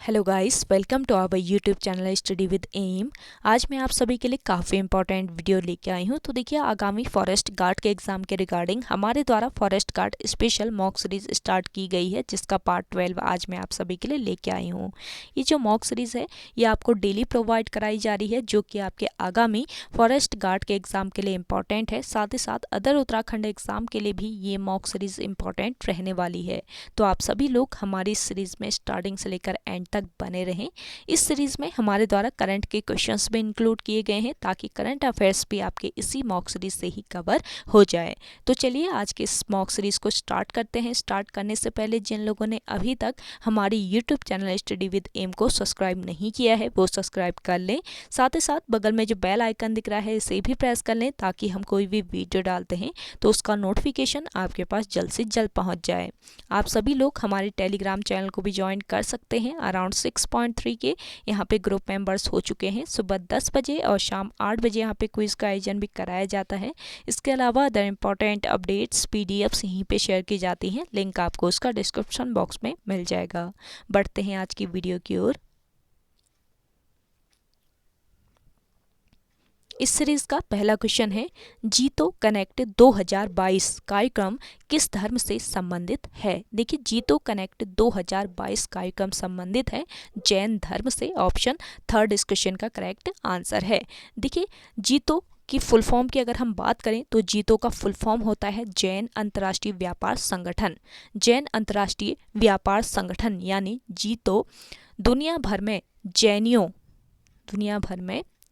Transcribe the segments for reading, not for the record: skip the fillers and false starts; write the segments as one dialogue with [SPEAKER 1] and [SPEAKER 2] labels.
[SPEAKER 1] Hello guys, welcome to our YouTube channel study with M. आज मैं आप सभी के लिए काफ़ी इंपॉर्टेंट वीडियो लेके आई हूँ। तो देखिए, आगामी फॉरेस्ट गार्ड के एग्ज़ाम के रिगार्डिंग हमारे द्वारा forest guard special mock series start की गई है, जिसका पार्ट 12 आज मैं आप सभी के लिए लेके आई हूँ। ये जो मॉक सीरीज़ है ये आपको डेली प्रोवाइड कराई जा रही है, जो कि आपके आगामी फॉरेस्ट गार्ड के एग्ज़ाम के लिए इंपॉर्टेंट है। साथ ही साथ अदर उत्तराखंड एग्ज़ाम के लिए भी ये मॉक सीरीज़ इंपॉर्टेंट रहने वाली है। तो आप सभी लोग हमारी सीरीज़ में स्टार्टिंग से लेकर एंड तक बने रहें। इस सीरीज़ में हमारे द्वारा करंट के क्वेश्चंस भी इंक्लूड किए गए हैं, ताकि करंट अफेयर्स भी आपके इसी मॉक सीरीज़ से ही कवर हो जाए। तो चलिए आज के इस मॉक सीरीज़ को स्टार्ट करते हैं। स्टार्ट करने से पहले जिन लोगों ने अभी तक हमारी YouTube channel study with M को सब्सक्राइब नहीं किया है वो सब्सक्राइब कर लें। साथ ही साथ बगल में जो बेल आइकन दिख रहा है इसे भी प्रेस कर लें, ताकि हम कोई भी वीडियो डालते हैं तो उसका नोटिफिकेशन आपके पास जल्द से जल्द पहुंच जाए। आप सभी लोग हमारे टेलीग्राम चैनल को भी ज्वाइन कर सकते हैं। अराउंड 6.3 के यहाँ पे ग्रुप मेंबर्स हो चुके हैं। सुबह 10 बजे और शाम 8 बजे यहाँ पे क्विज का आयोजन भी कराया जाता है। इसके अलावा अदर इम्पॉर्टेंट अपडेट्स पीडीएफ्स यहीं पे शेयर की जाती हैं। लिंक आपको उसका डिस्क्रिप्शन बॉक्स में मिल जाएगा। बढ़ते हैं आज की वीडियो की ओर। इस सीरीज का पहला क्वेश्चन है, जीतो कनेक्ट 2022 कार्यक्रम किस धर्म से संबंधित है। देखिए, जीतो कनेक्ट 2022 कार्यक्रम संबंधित है जैन धर्म से। ऑप्शन थर्ड इस क्वेश्चन का करेक्ट आंसर है। देखिए, जीतो की फुल फॉर्म की अगर हम बात करें तो जीतो का फुल फॉर्म होता है जैन अंतर्राष्ट्रीय व्यापार संगठन। जैन अंतर्राष्ट्रीय व्यापार संगठन यानी जीतो दुनिया भर में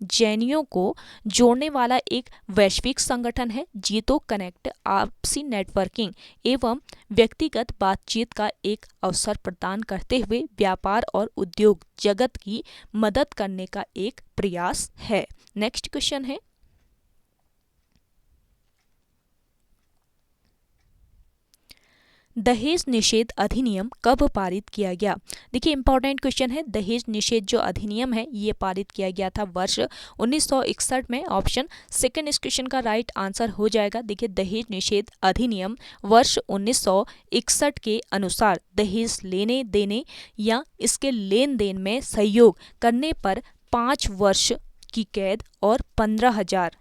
[SPEAKER 1] जैनियों को जोड़ने वाला एक वैश्विक संगठन है। जीतो कनेक्ट आपसी नेटवर्किंग एवं व्यक्तिगत बातचीत का एक अवसर प्रदान करते हुए व्यापार और उद्योग जगत की मदद करने का एक प्रयास है। नेक्स्ट क्वेश्चन है, दहेज निषेध अधिनियम कब पारित किया गया। देखिए, इंपॉर्टेंट क्वेश्चन है। दहेज निषेध जो अधिनियम है ये पारित किया गया था वर्ष 1961 में। ऑप्शन सेकंड इस क्वेश्चन का राइट आंसर हो जाएगा। देखिए, दहेज निषेध अधिनियम वर्ष 1961 के अनुसार दहेज लेने देने या इसके लेन देन में सहयोग करने पर 5 वर्ष की कैद और 15,000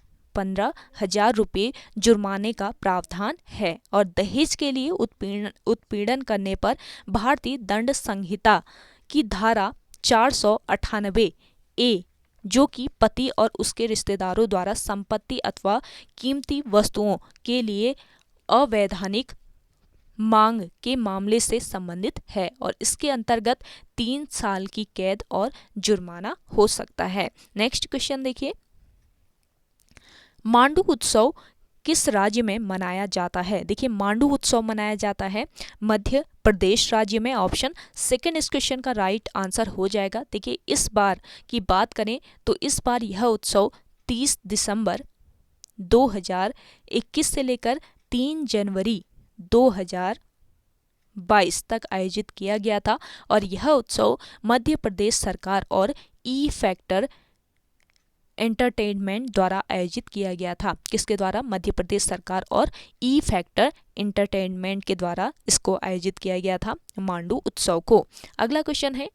[SPEAKER 1] रुपये जुर्माने का प्रावधान है। और दहेज के लिए उत्पीड़न करने पर भारतीय दंड संहिता की धारा 498 ए, जो कि पति और उसके रिश्तेदारों द्वारा संपत्ति अथवा कीमती वस्तुओं के लिए अवैधानिक मांग के मामले से संबंधित है, और इसके अंतर्गत 3 साल की कैद और जुर्माना हो सकता है। नेक्स्ट क्वेश्चन देखिए, मांडू उत्सव किस राज्य में मनाया जाता है। देखिए, मांडू उत्सव मनाया जाता है मध्य प्रदेश राज्य में। ऑप्शन सेकंड इस क्वेश्चन का राइट आंसर हो जाएगा। देखिए, इस बार की बात करें तो इस बार यह उत्सव 30 दिसंबर 2021 से लेकर 3 जनवरी 2022 तक आयोजित किया गया था, और यह उत्सव मध्य प्रदेश सरकार और ई फैक्टर एंटरटेनमेंट द्वारा आयोजित किया गया था। किसके द्वारा? मध्य प्रदेश सरकार और ई फैक्टर एंटरटेनमेंट के द्वारा इसको आयोजित किया गया था, मांडू उत्सव को। अगला क्वेश्चन है,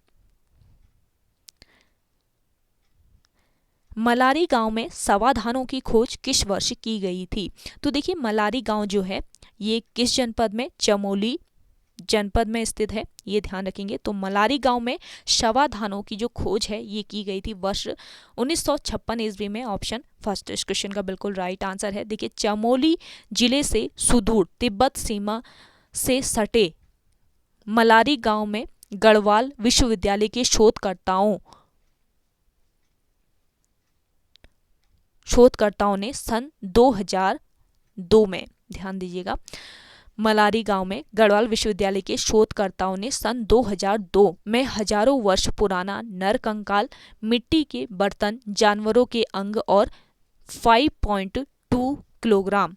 [SPEAKER 1] मलारी गांव में सवाधानों की खोज किस वर्ष की गई थी। तो देखिए, मलारी गांव जो है ये किस जनपद में? चमोली जनपद में स्थित है, ये ध्यान रखेंगे। तो मलारी गांव में शवाधानों की जो खोज है ये की गई थी वर्ष 1956 ईस्वी में। ऑप्शन फर्स्ट इस क्वेश्चन का बिल्कुल राइट आंसर है। देखिए, चमोली जिले से सुदूर तिब्बत सीमा से सटे मलारी गांव में गढ़वाल विश्वविद्यालय के शोधकर्ताओं ने सन 2002 में, ध्यान दीजिएगा, मलारी गांव में गढ़वाल विश्वविद्यालय के शोधकर्ताओं ने सन 2002 में हजारों वर्ष पुराना नर कंकाल, मिट्टी के बर्तन, जानवरों के अंग और 5.2 किलोग्राम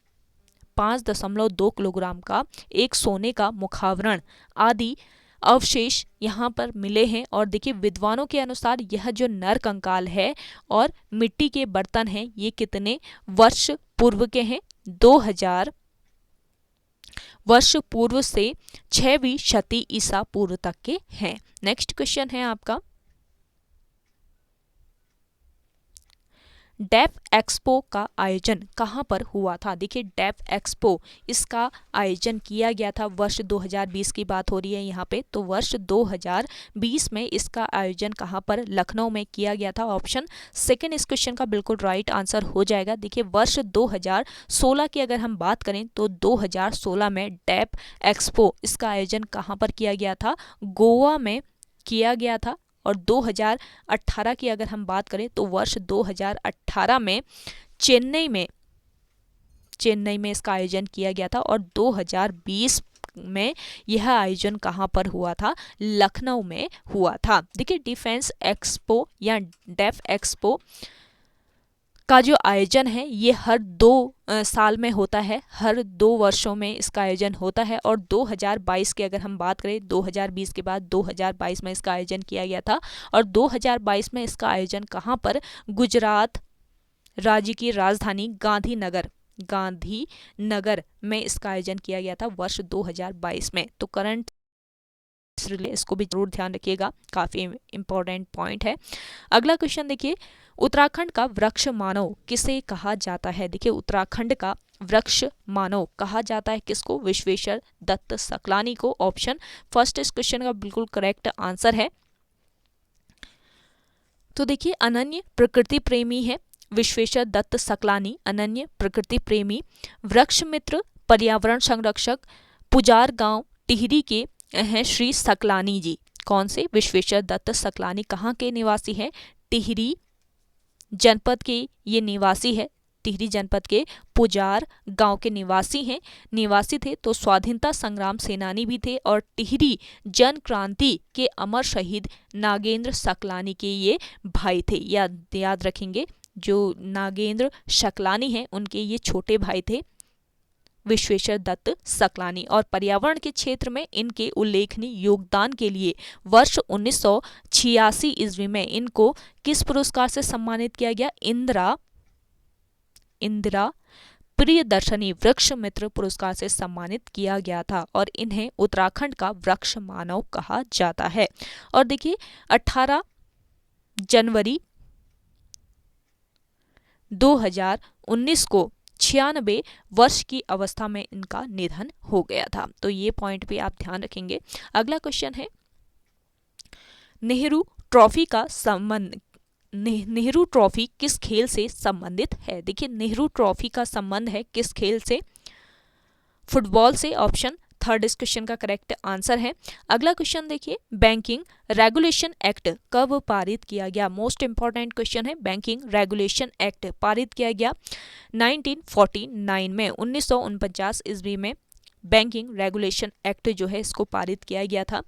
[SPEAKER 1] 5.2 किलोग्राम का एक सोने का मुखावरण आदि अवशेष यहाँ पर मिले हैं। और देखिए, विद्वानों के अनुसार यह जो नर कंकाल है और मिट्टी के बर्तन हैं ये कितने वर्ष पूर्व के हैं? वर्ष पूर्व से 6वीं शती ईसा पूर्व तक के हैं। नेक्स्ट क्वेश्चन है आपका, डेफ एक्सपो का आयोजन कहाँ पर हुआ था? देखिए डेफ एक्सपो, इसका आयोजन किया गया था वर्ष 2020 की बात हो रही है यहाँ पे, तो वर्ष 2020 में इसका आयोजन कहाँ पर? लखनऊ में किया गया था। ऑप्शन सेकंड इस क्वेश्चन का बिल्कुल राइट आंसर हो जाएगा। देखिए वर्ष 2016 की अगर हम बात करें तो 2016 में डेफ एक्सपो, इसका आयोजन कहाँ पर किया गया था? गोवा में किया गया था। और 2018 की अगर हम बात करें तो वर्ष 2018 में चेन्नई में इसका आयोजन किया गया था। और 2020 में यह आयोजन कहाँ पर हुआ था? लखनऊ में हुआ था। देखिए डिफेंस एक्सपो या डेफ एक्सपो का जो आयोजन है ये हर 2 साल में होता है, हर 2 वर्षों में इसका आयोजन होता है। और 2022 की अगर हम बात करें, 2020 के बाद 2022 में इसका आयोजन किया गया था। और 2022 में इसका आयोजन कहाँ पर? गुजरात राज्य की राजधानी गांधीनगर में इसका आयोजन किया गया था वर्ष 2022 में। तो करंट इसको भी जरूर ध्यान रखिएगा, काफी इंपॉर्टेंट पॉइंट है। अगला क्वेश्चन देखिए, उत्तराखंड का वृक्ष मानव किसे कहा जाता है? देखिए उत्तराखंड का वृक्ष मानव कहा जाता है किसको? विश्वेश्वर दत्त सकलानी को। ऑप्शन फर्स्ट इस क्वेश्चन का बिल्कुल करेक्ट आंसर है। तो देखिए अनन्य प्रकृति प्रेमी है विश्वेश्वर दत्त सकलानी, अनन्य प्रकृति प्रेमी, वृक्ष मित्र, पर्यावरण संरक्षक, पुजार गांव टिहरी के हैं श्री सकलानी जी। कौन से? विश्वेश्वर दत्त सकलानी कहाँ के निवासी हैं? टिहरी जनपद के ये निवासी है, टिहरी जनपद के पुजार गांव के निवासी थे। तो स्वाधीनता संग्राम सेनानी भी थे और टिहरी जन क्रांति के अमर शहीद नागेंद्र सकलानी के ये भाई थे। याद रखेंगे, जो नागेंद्र सकलानी हैं उनके ये छोटे भाई थे विश्वेश्वर दत्त सकलानी। और पर्यावरण के क्षेत्र में इनके उल्लेखनीय योगदान के लिए वर्ष 1986 ईस्वी में इनको किस पुरस्कार से सम्मानित किया गया? इंदिरा प्रियदर्शनी वृक्ष मित्र पुरस्कार से सम्मानित किया गया था। और इन्हें उत्तराखंड का वृक्ष मानव कहा जाता है। और देखिए 18 जनवरी 2019 को 96 वर्ष की अवस्था में इनका निधन हो गया था। तो ये पॉइंट पे आप ध्यान रखेंगे। अगला क्वेश्चन है, नेहरू ट्रॉफी किस खेल से संबंधित है? देखिए नेहरू ट्रॉफी का संबंध है किस खेल से? फुटबॉल से। ऑप्शन थर्ड इस क्वेश्चन का करेक्ट आंसर है। अगला क्वेश्चन देखिए, बैंकिंग रेगुलेशन एक्ट कब पारित किया गया? मोस्ट इंपॉर्टेंट क्वेश्चन है। बैंकिंग रेगुलेशन एक्ट पारित किया गया 1949 में, 1949 ईस्वी में बैंकिंग रेगुलेशन एक्ट जो है इसको पारित किया गया था।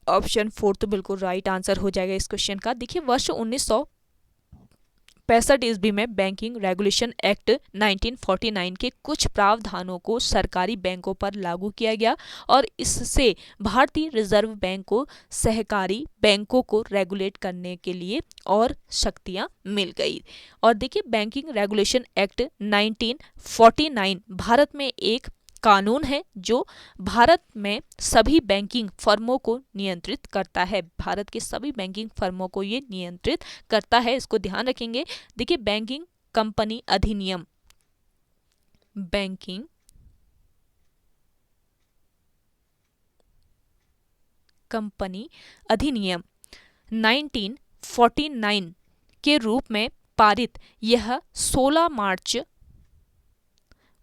[SPEAKER 1] ऑप्शन फोर्थ बिल्कुल राइट आंसर हो जाएगा इस क्वेश्चन का। देखिए वर्ष 1965 ईस्वी में बैंकिंग रेगुलेशन एक्ट 1949 के कुछ प्रावधानों को सरकारी बैंकों पर लागू किया गया और इससे भारतीय रिजर्व बैंक को सहकारी बैंकों को रेगुलेट करने के लिए और शक्तियां मिल गई। और देखिए बैंकिंग रेगुलेशन एक्ट 1949 भारत में एक कानून है जो भारत में सभी बैंकिंग फर्मों को नियंत्रित करता है। भारत के सभी बैंकिंग फर्मों को ये नियंत्रित करता है, इसको ध्यान रखेंगे। देखिए बैंकिंग कंपनी अधिनियम, बैंकिंग कंपनी अधिनियम 1949 के रूप में पारित यह 16 मार्च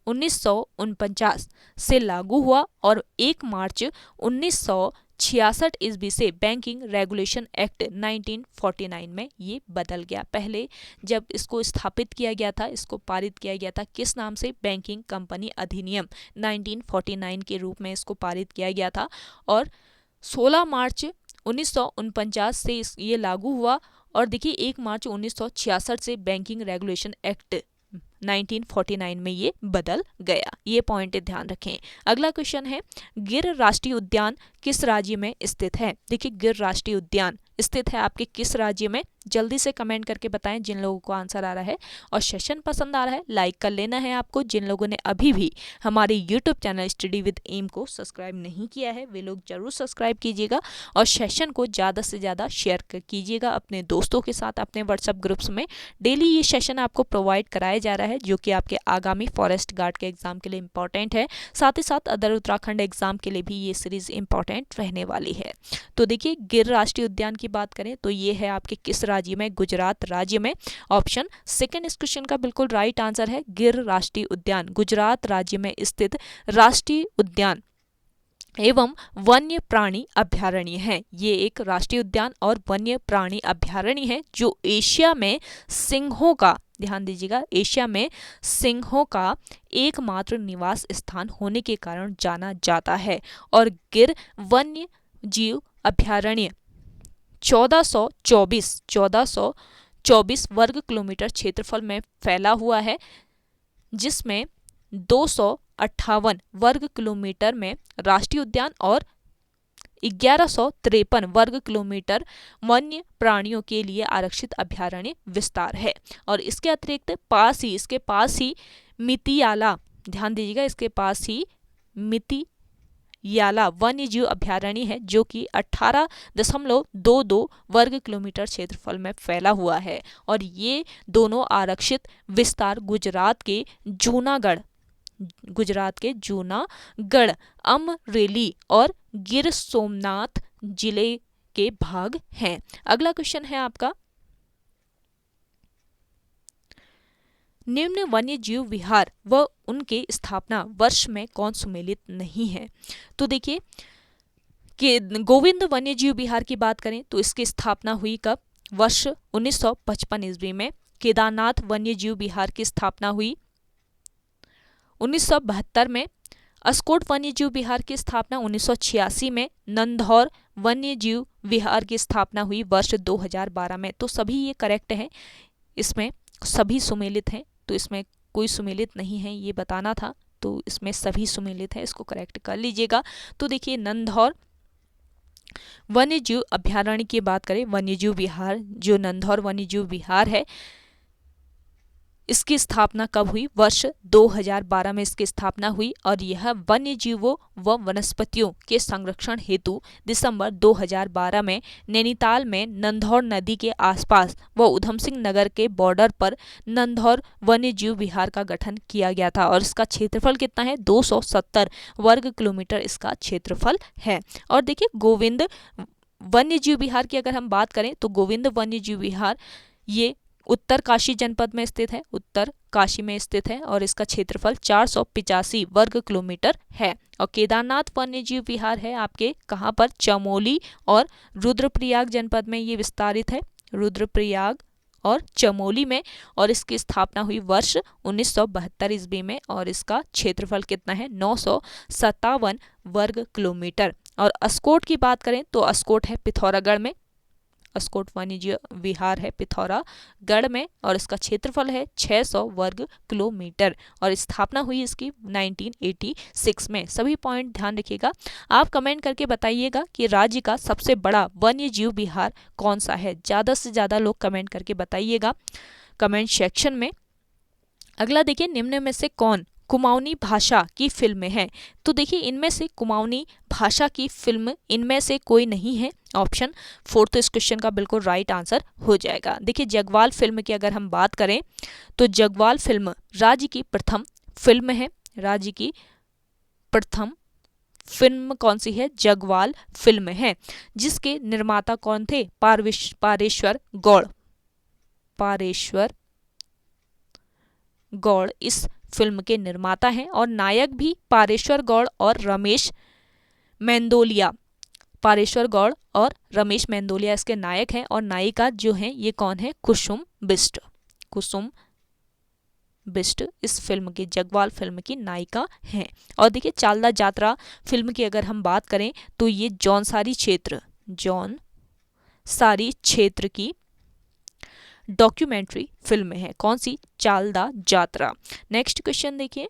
[SPEAKER 1] 1949 से लागू हुआ और 1 मार्च 1966 ईस्वी से बैंकिंग रेगुलेशन एक्ट 1949 में ये बदल गया। पहले जब इसको स्थापित किया गया था, इसको पारित किया गया था किस नाम से? बैंकिंग कंपनी अधिनियम 1949 के रूप में इसको पारित किया गया था और 16 मार्च 1949 से ये लागू हुआ और देखिए 1 मार्च 1966 से बैंकिंग रेगुलेशन एक्ट 1949 में ये बदल गया। ये पॉइंट ध्यान रखें। अगला क्वेश्चन है, गिर राष्ट्रीय उद्यान किस राज्य में स्थित है? देखिए गिर राष्ट्रीय उद्यान स्थित है आपके किस राज्य में? जल्दी से कमेंट करके बताएं जिन लोगों को आंसर आ रहा है। और सेशन पसंद आ रहा है लाइक कर लेना है आपको। जिन लोगों ने अभी भी हमारे YouTube channel study with M को सब्सक्राइब नहीं किया है वे लोग जरूर सब्सक्राइब कीजिएगा और सेशन को ज़्यादा से ज़्यादा शेयर कीजिएगा अपने दोस्तों के साथ, अपने व्हाट्सएप ग्रुप्स में। डेली ये सेशन आपको प्रोवाइड कराया जा रहा है जो कि आपके आगामी फॉरेस्ट गार्ड के एग्जाम के लिए इंपॉर्टेंट है। साथ ही साथ अदर उत्तराखंड एग्जाम के लिए भी ये सीरीज इंपॉर्टेंट रहने वाली है। तो देखिए गिर राष्ट्रीय उद्यान की बात करें तो ये है आपके किस राज्य में? गुजरात राज्य में। ऑप्शन सेकंड इस क्वेश्चन का बिल्कुल राइट आंसर है गिर राष्ट्रीय उद्यान गुजरात राज्य में स्थित राष्ट्रीय उद्यान एवं वन्य प्राणी अभ्यारण्य है। ये एक राष्ट्रीय उद्यान और वन्य प्राणी अभ्यारण्य है जो एशिया में सिंहों का, ध्यान दीजिएगा, एशिया में सिंहों का एकमात्र निवास स्थान होने के कारण जाना जाता है। और गिर वन्य जीव अभ्यारण्य 1424 वर्ग किलोमीटर क्षेत्रफल में फैला हुआ है, जिसमें 258 वर्ग किलोमीटर में राष्ट्रीय उद्यान और 1153 वर्ग किलोमीटर वन्य प्राणियों के लिए आरक्षित अभ्यारण्य विस्तार है। और इसके अतिरिक्त इसके पास ही मितियाला, ध्यान दीजिएगा, इसके पास ही मितियाला वन्य जीव अभ्यारण्य है जो कि 18.22 वर्ग किलोमीटर क्षेत्रफल में फैला हुआ है। और ये दोनों आरक्षित विस्तार गुजरात के जूनागढ़, अमरेली और गिर सोमनाथ जिले के भाग हैं। अगला क्वेश्चन है आपका, निम्न वन्य जीव विहार व उनके स्थापना वर्ष में कौन सुमेलित नहीं है? तो देखिए कि गोविंद वन्य जीव विहार की बात करें तो इसकी स्थापना हुई कब? वर्ष 1955 ईस्वी में। केदारनाथ वन्य जीव विहार की स्थापना हुई 1972 में। अस्कोट वन्य जीव विहार की स्थापना 1986 में। नंधौर वन्य जीव विहार की स्थापना हुई वर्ष 2012 में। तो सभी ये करेक्ट हैं, इसमें सभी सुमेलित हैं, तो इसमें कोई सुमेलित नहीं है ये बताना था, तो इसमें सभी सुमेलित है, इसको करेक्ट कर लीजिएगा। तो देखिए नंधौर वन्य जीव अभ्यारण्य की बात करें, वन्य जीव विहार जो नंधौर वन्य जीव विहार है इसकी स्थापना कब हुई? वर्ष 2012 में इसकी स्थापना हुई। और यह वन्य जीवों व वनस्पतियों के संरक्षण हेतु दिसंबर 2012 में नैनीताल में नंधौर नदी के आसपास व उधम सिंह नगर के बॉर्डर पर नंधौर वन्य जीव विहार का गठन किया गया था। और इसका क्षेत्रफल कितना है? 270 वर्ग किलोमीटर इसका क्षेत्रफल है। और देखिए गोविंद वन्य जीव विहार की अगर हम बात करें तो गोविंद वन्य जीव विहार ये उत्तर काशी जनपद में स्थित है, उत्तर काशी में स्थित है और इसका क्षेत्रफल 485 वर्ग किलोमीटर है। और केदारनाथ वन्य जीव विहार है आपके कहाँ पर? चमोली और रुद्रप्रयाग जनपद में ये विस्तारित है, रुद्रप्रयाग और चमोली में। और इसकी स्थापना हुई वर्ष 1972 ईस्वी में और इसका क्षेत्रफल कितना है? 957 वर्ग किलोमीटर। और अस्कोट की बात करें तो अस्कोट है पिथौरागढ़ में, अस्कोट वन्य जीव विहार है पिथौरागढ़ में और इसका क्षेत्रफल है 600 वर्ग किलोमीटर और स्थापना हुई इसकी 1986 में। सभी पॉइंट ध्यान रखिएगा। आप कमेंट करके बताइएगा कि राज्य का सबसे बड़ा वन्य जीव विहार कौन सा है। ज़्यादा से ज़्यादा लोग कमेंट करके बताइएगा कमेंट सेक्शन में। अगला देखिए, निम्न में से कौन कुमाऊनी भाषा की फिल्म है? तो देखिए इनमें से कुमाऊनी भाषा की फिल्म इनमें से कोई नहीं है। ऑप्शन 4 तो इस क्वेश्चन का बिल्कुल राइट आंसर हो जाएगा। देखिए जगवाल फिल्म की अगर हम बात करें तो जगवाल फिल्म राज्य की प्रथम फिल्म है। राज्य की प्रथम फिल्म कौन सी है? जगवाल फिल्म है, जिसके निर्माता कौन थे? पारेश्वर गौड़ इस फिल्म के निर्माता हैं और नायक भी पारेश्वर गौड़ और रमेश मेंदोलिया। पारेश्वर गौड़ और रमेश मेंदोलिया इसके नायक हैं और नायिका जो हैं ये कौन है? कुसुम बिष्ट इस फिल्म की, जगवाल फिल्म की नायिका हैं। और देखिए चालदा जात्रा फिल्म की अगर हम बात करें तो ये जौनसारी क्षेत्र की डॉक्यूमेंट्री फिल्म है। कौन सी? चालदा जात्रा। नेक्स्ट क्वेश्चन देखिए,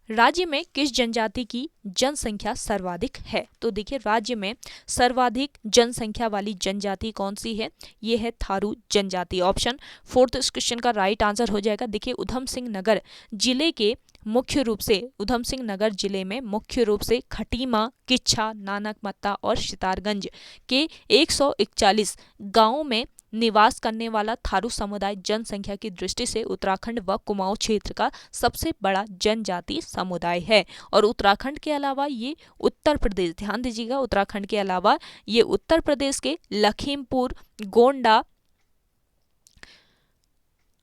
[SPEAKER 1] राज्य में किस जनजाति की जनसंख्या सर्वाधिक है? तो देखिए राज्य में सर्वाधिक जनसंख्या वाली जनजाति कौन सी है? ये है थारू जनजाति। ऑप्शन 4 इस क्वेश्चन का राइट आंसर हो जाएगा। देखिए उधम सिंह नगर जिले के मुख्य रूप से उधम सिंह नगर जिले में मुख्य रूप से खटीमा, किच्छा, नानकमत्ता और सितारगंज के 141 गांवों में निवास करने वाला थारू समुदाय जनसंख्या की दृष्टि से उत्तराखंड व कुमाऊं क्षेत्र का सबसे बड़ा जनजाति समुदाय है। और उत्तराखंड के अलावा ये उत्तर प्रदेश, ध्यान दीजिएगा, उत्तराखंड के अलावा ये उत्तर प्रदेश के लखीमपुर, गोंडा,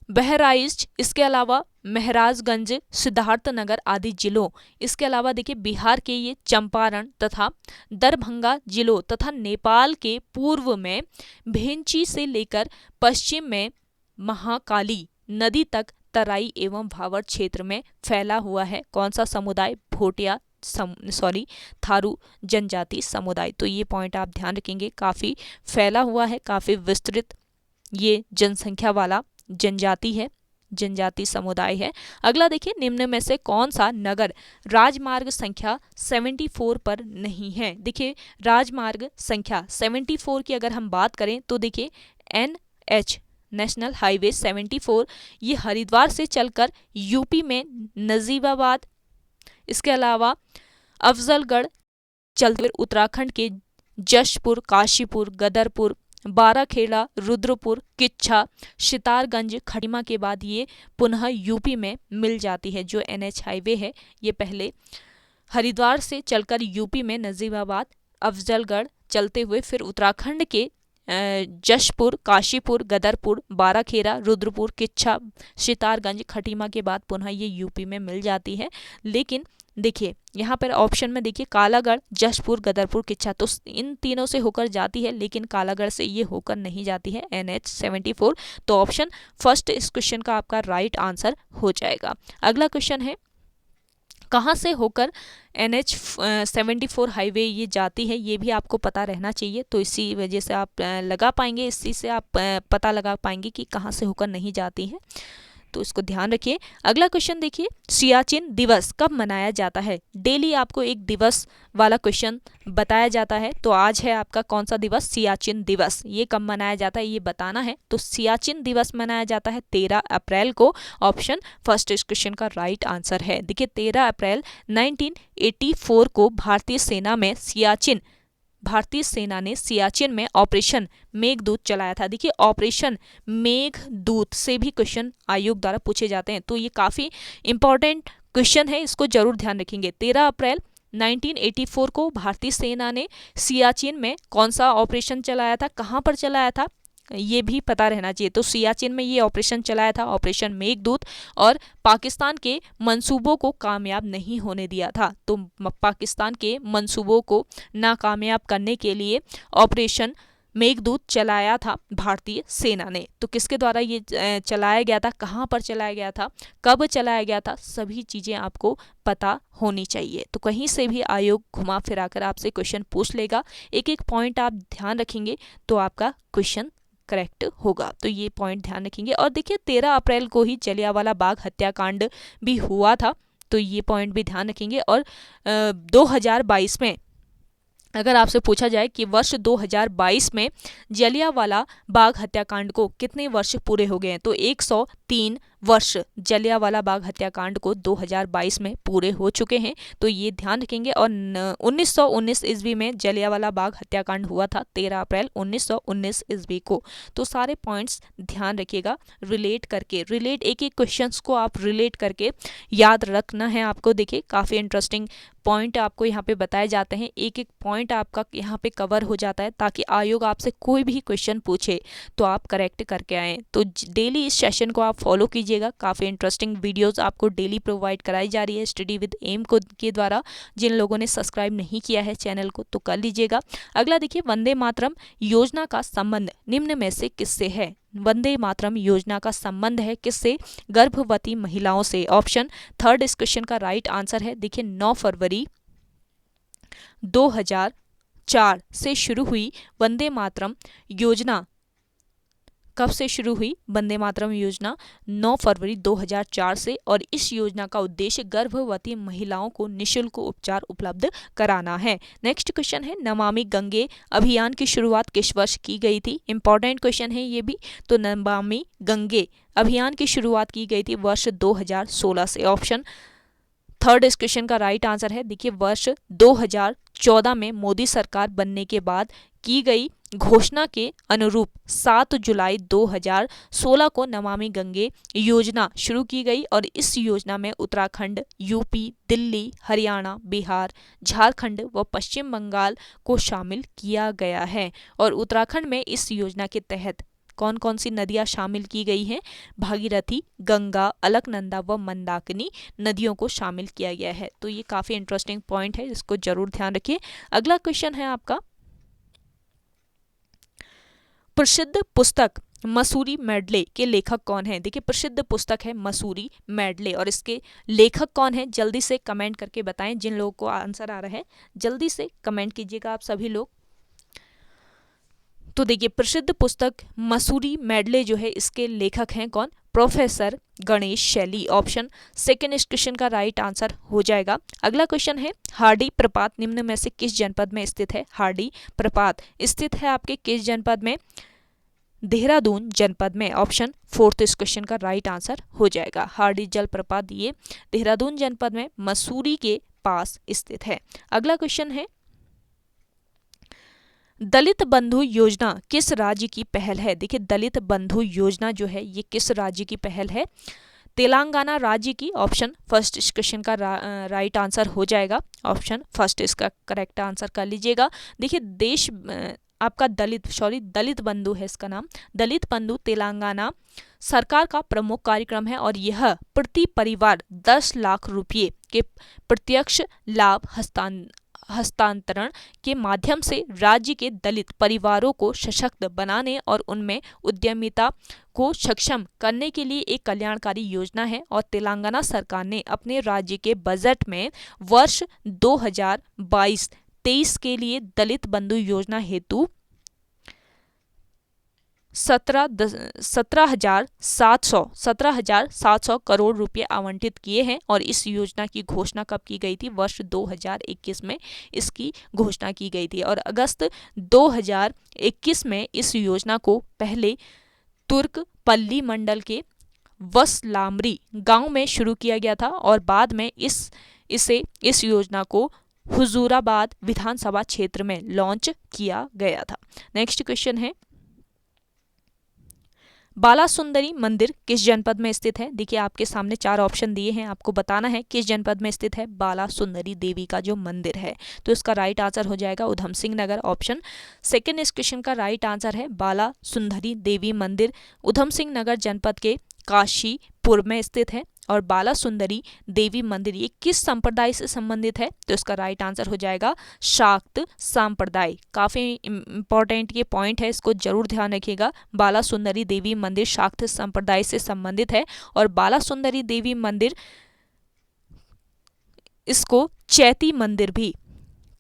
[SPEAKER 1] बहराइच, इसके अलावा महराजगंज, सिद्धार्थनगर आदि जिलों, इसके अलावा देखिए बिहार के ये चंपारण तथा दरभंगा जिलों तथा नेपाल के पूर्व में भेंची से लेकर पश्चिम में महाकाली नदी तक तराई एवं भावर क्षेत्र में फैला हुआ है। कौन सा समुदाय? भोटिया थारू जनजाति समुदाय। तो ये पॉइंट आप ध्यान रखेंगे, काफी फैला हुआ है, काफी विस्तृत ये जनसंख्या वाला जनजाति है, जनजाति समुदाय है। अगला देखिए, निम्न में से कौन सा नगर राजमार्ग संख्या 74 पर नहीं है? देखिए राजमार्ग संख्या 74 की अगर हम बात करें तो देखिए NH नेशनल हाईवे 74 ये हरिद्वार से चलकर यूपी में नजीबाबाद, इसके अलावा अफजलगढ़ चलते हुए उत्तराखंड के जशपुर, काशीपुर, गदरपुर, बाराखेड़ा, रुद्रपुर, किच्छा, सितारगंज, खटीमा के बाद ये पुनः यूपी में मिल जाती है। जो NH हाईवे है ये पहले हरिद्वार से चलकर यूपी में नजीबाबाद, अफजलगढ़ चलते हुए फिर उत्तराखंड के जशपुर, काशीपुर, गदरपुर, बाराखेड़ा, रुद्रपुर, किच्छा, सितारगंज, खटीमा के बाद पुनः ये यूपी में मिल जाती है। लेकिन देखिए यहाँ पर ऑप्शन में देखिए कालागढ़, जशपुर, गदरपुर, किच्छा, तो इन तीनों से होकर जाती है, लेकिन कालागढ़ से ये होकर नहीं जाती है NH 74। तो ऑप्शन फर्स्ट इस क्वेश्चन का आपका राइट आंसर हो जाएगा। अगला क्वेश्चन है, कहाँ से होकर NH 74 हाईवे ये जाती है? ये भी आपको पता रहना चाहिए, तो इसी वजह से आप लगा पाएंगे, इसी से आप पता लगा पाएंगे कि कहाँ से होकर नहीं जाती है, तो इसको ध्यान रखिए। अगला क्वेश्चन देखिए, सियाचिन दिवस कब मनाया जाता है? डेली आपको एक दिवस वाला क्वेश्चन बताया जाता है, तो आज है आपका कौन सा दिवस? सियाचिन दिवस। ये कब मनाया जाता है ये बताना है। तो सियाचिन दिवस मनाया जाता है 13 अप्रैल को। ऑप्शन फर्स्ट इस क्वेश्चन का राइट आंसर है। देखिए 13 अप्रैल 1984 को भारतीय सेना ने सियाचिन में ऑपरेशन मेघदूत चलाया था। देखिए ऑपरेशन मेघदूत से भी क्वेश्चन आयोग द्वारा पूछे जाते हैं, तो ये काफी इंपॉर्टेंट क्वेश्चन है, इसको जरूर ध्यान रखेंगे। 13 अप्रैल 1984 को भारतीय सेना ने सियाचिन में कौन सा ऑपरेशन चलाया था, कहां पर चलाया था, ये भी पता रहना चाहिए। तो सियाचिन में ये ऑपरेशन चलाया था, ऑपरेशन मेघदूत, और पाकिस्तान के मंसूबों को कामयाब नहीं होने दिया था। तो पाकिस्तान के मंसूबों को नाकामयाब करने के लिए ऑपरेशन मेघदूत चलाया था भारतीय सेना ने। तो किसके द्वारा ये चलाया गया था, कहाँ पर चलाया गया था, कब चलाया गया था, सभी चीज़ें आपको पता होनी चाहिए। तो कहीं से भी आयोग घुमा फिरा कर आपसे क्वेश्चन पूछ लेगा, एक एक पॉइंट आप ध्यान रखेंगे तो आपका क्वेश्चन करेक्ट होगा। तो ये पॉइंट ध्यान रखेंगे। और देखिए 13 अप्रैल को ही जलियांवाला बाग हत्याकांड भी हुआ था, तो ये पॉइंट भी ध्यान रखेंगे। और 2022 में अगर आपसे पूछा जाए कि वर्ष 2022 में जलियांवाला बाग हत्याकांड को कितने वर्ष पूरे हो गए हैं, तो 103 वर्ष जलियांवाला बाग हत्याकांड को 2022 में पूरे हो चुके हैं। तो ये ध्यान रखेंगे। और 1919 ईस्वी में जलियांवाला बाग हत्याकांड हुआ था 13 अप्रैल 1919 ईस्वी को। तो सारे पॉइंट्स ध्यान रखिएगा, रिलेट एक एक क्वेश्चंस को आप रिलेट करके याद रखना है आपको। देखिए काफ़ी इंटरेस्टिंग पॉइंट आपको यहाँ पे बताए जाते हैं, एक एक पॉइंट आपका यहाँ पे कवर हो जाता है, ताकि आयोग आपसे कोई भी क्वेश्चन पूछे तो आप करेक्ट करके आएँ। तो डेली इस सेशन को आप फॉलो कीजिएगा, काफ़ी इंटरेस्टिंग वीडियोस आपको डेली प्रोवाइड कराई जा रही है स्टडी विद एम को के द्वारा। जिन लोगों ने सब्सक्राइब नहीं किया है चैनल को तो कर लीजिएगा। अगला देखिए, वंदे मातरम योजना का संबंध निम्न में से किससे है? वंदे मातरम योजना का संबंध है किससे? गर्भवती महिलाओं से। ऑप्शन थर्ड इस क्वेश्चन का राइट आंसर है। देखिए 9 फरवरी 2004 से शुरू हुई वंदे मातरम योजना कब से शुरू हुई वंदे मातरम योजना? 9 फरवरी 2004 से, और इस योजना का उद्देश्य गर्भवती महिलाओं को निःशुल्क उपचार उपलब्ध कराना है। नेक्स्ट क्वेश्चन है, नमामि गंगे अभियान की शुरुआत किस वर्ष की गई थी? इंपॉर्टेंट क्वेश्चन है ये भी। तो नमामि गंगे अभियान की शुरुआत की गई थी वर्ष 2016 से। ऑप्शन थर्ड इस क्वेश्चन का राइट आंसर है। देखिए, वर्ष 2014 में मोदी सरकार बनने के बाद की गई घोषणा के अनुरूप 7 जुलाई 2016 को नमामि गंगे योजना शुरू की गई, और इस योजना में उत्तराखंड, यूपी, दिल्ली, हरियाणा, बिहार, झारखंड व पश्चिम बंगाल को शामिल किया गया है। और उत्तराखंड में इस योजना के तहत कौन कौन सी नदियां शामिल की गई हैं? भागीरथी, गंगा, अलकनंदा व मंदाकिनी नदियों को शामिल किया गया है। तो ये काफ़ी इंटरेस्टिंग पॉइंट है, इसको जरूर ध्यान रखिए। अगला क्वेश्चन है आपका, प्रसिद्ध पुस्तक मसूरी मेडले के लेखक कौन है? देखिए, प्रसिद्ध पुस्तक है मसूरी मेडले, और इसके लेखक कौन है? जल्दी से कमेंट करके बताएं। जिन लोगों को आंसर आ रहा है जल्दी से कमेंट कीजिएगा आप सभी लोग। तो देखिए, प्रसिद्ध पुस्तक मसूरी मेडले जो है, इसके लेखक हैं कौन? प्रोफेसर गणेश शैली। ऑप्शन सेकंड इस क्वेश्चन का राइट आंसर हो जाएगा। अगला क्वेश्चन है, हार्डी प्रपात निम्न में से किस जनपद में स्थित है? हार्डी प्रपात स्थित है आपके किस जनपद में? देहरादून जनपद में। ऑप्शन फोर्थ इस क्वेश्चन का राइट आंसर हो जाएगा। हार्डी जलप्रपात ये देहरादून जनपद में मसूरी के पास स्थित है। अगला क्वेश्चन है, दलित बंधु योजना किस राज्य की पहल है? देखिए, दलित बंधु योजना जो है ये किस राज्य की पहल है? तेलंगाना राज्य की। ऑप्शन फर्स्ट इस क्वेश्चन का राइट आंसर हो जाएगा। ऑप्शन फर्स्ट इसका करेक्ट आंसर कर लीजिएगा। देखिए, आपका दलित बंधु है इसका नाम। दलित बंधु तेलंगाना सरकार का प्रमुख कार्यक्रम है, और यह प्रति परिवार 10 लाख रुपये के प्रत्यक्ष लाभ हस्तांतरण के माध्यम से राज्य के दलित परिवारों को सशक्त बनाने और उनमें उद्यमिता को सक्षम करने के लिए एक कल्याणकारी योजना है। और तेलंगाना सरकार ने अपने राज्य के बजट में वर्ष 2022-23 के लिए दलित बंधु योजना हेतु 17,700 करोड़ रुपए आवंटित किए हैं। और इस योजना की घोषणा कब की गई थी? वर्ष 2021 में इसकी घोषणा की गई थी, और अगस्त 2021 में इस योजना को पहले तुर्कपल्ली मंडल के वसलामरी गांव में शुरू किया गया था, और बाद में इस योजना को हुजूराबाद विधानसभा क्षेत्र में लॉन्च किया गया था। नेक्स्ट क्वेश्चन है, बाला सुंदरी मंदिर किस जनपद में स्थित है? देखिए, आपके सामने 4 ऑप्शन दिए हैं, आपको बताना है किस जनपद में स्थित है बाला सुंदरी देवी का जो मंदिर है। तो इसका राइट आंसर हो जाएगा उधम सिंह नगर। ऑप्शन सेकंड इस क्वेश्चन का राइट आंसर है बाला सुंदरी देवी मंदिर उधम सिंह नगर जनपद के काशीपुर में स्थित है। और बाला सुंदरी देवी मंदिर ये किस संप्रदाय से संबंधित है? तो इसका राइट आंसर हो जाएगा शाक्त संप्रदाय। काफी इंपॉर्टेंट ये पॉइंट है, इसको जरूर ध्यान रखिएगा। बाला सुंदरी देवी मंदिर शाक्त संप्रदाय से संबंधित है, और बाला सुंदरी देवी मंदिर इसको चैती मंदिर भी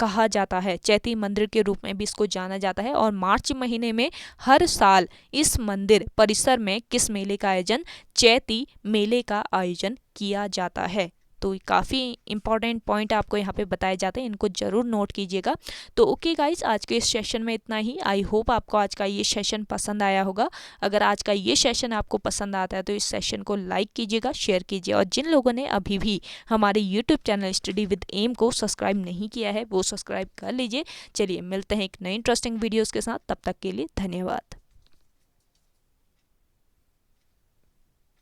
[SPEAKER 1] कहा जाता है, चैती मंदिर के रूप में भी इसको जाना जाता है। और मार्च महीने में हर साल इस मंदिर परिसर में किस मेले का आयोजन? चैती मेले का आयोजन किया जाता है। तो काफ़ी इंपॉर्टेंट पॉइंट आपको यहाँ पे बताए जाते हैं, इनको जरूर नोट कीजिएगा। तो ओके गाइज, आज के इस सेशन में इतना ही। आई होप आपको आज का ये सेशन पसंद आया होगा। अगर आज का ये सेशन आपको पसंद आता है तो इस सेशन को लाइक कीजिएगा, शेयर कीजिए, और जिन लोगों ने अभी भी हमारे YouTube channel study with M को सब्सक्राइब नहीं किया है वो सब्सक्राइब कर लीजिए। चलिए मिलते हैं एक नई इंटरेस्टिंग वीडियोज़ के साथ, तब तक के लिए धन्यवाद।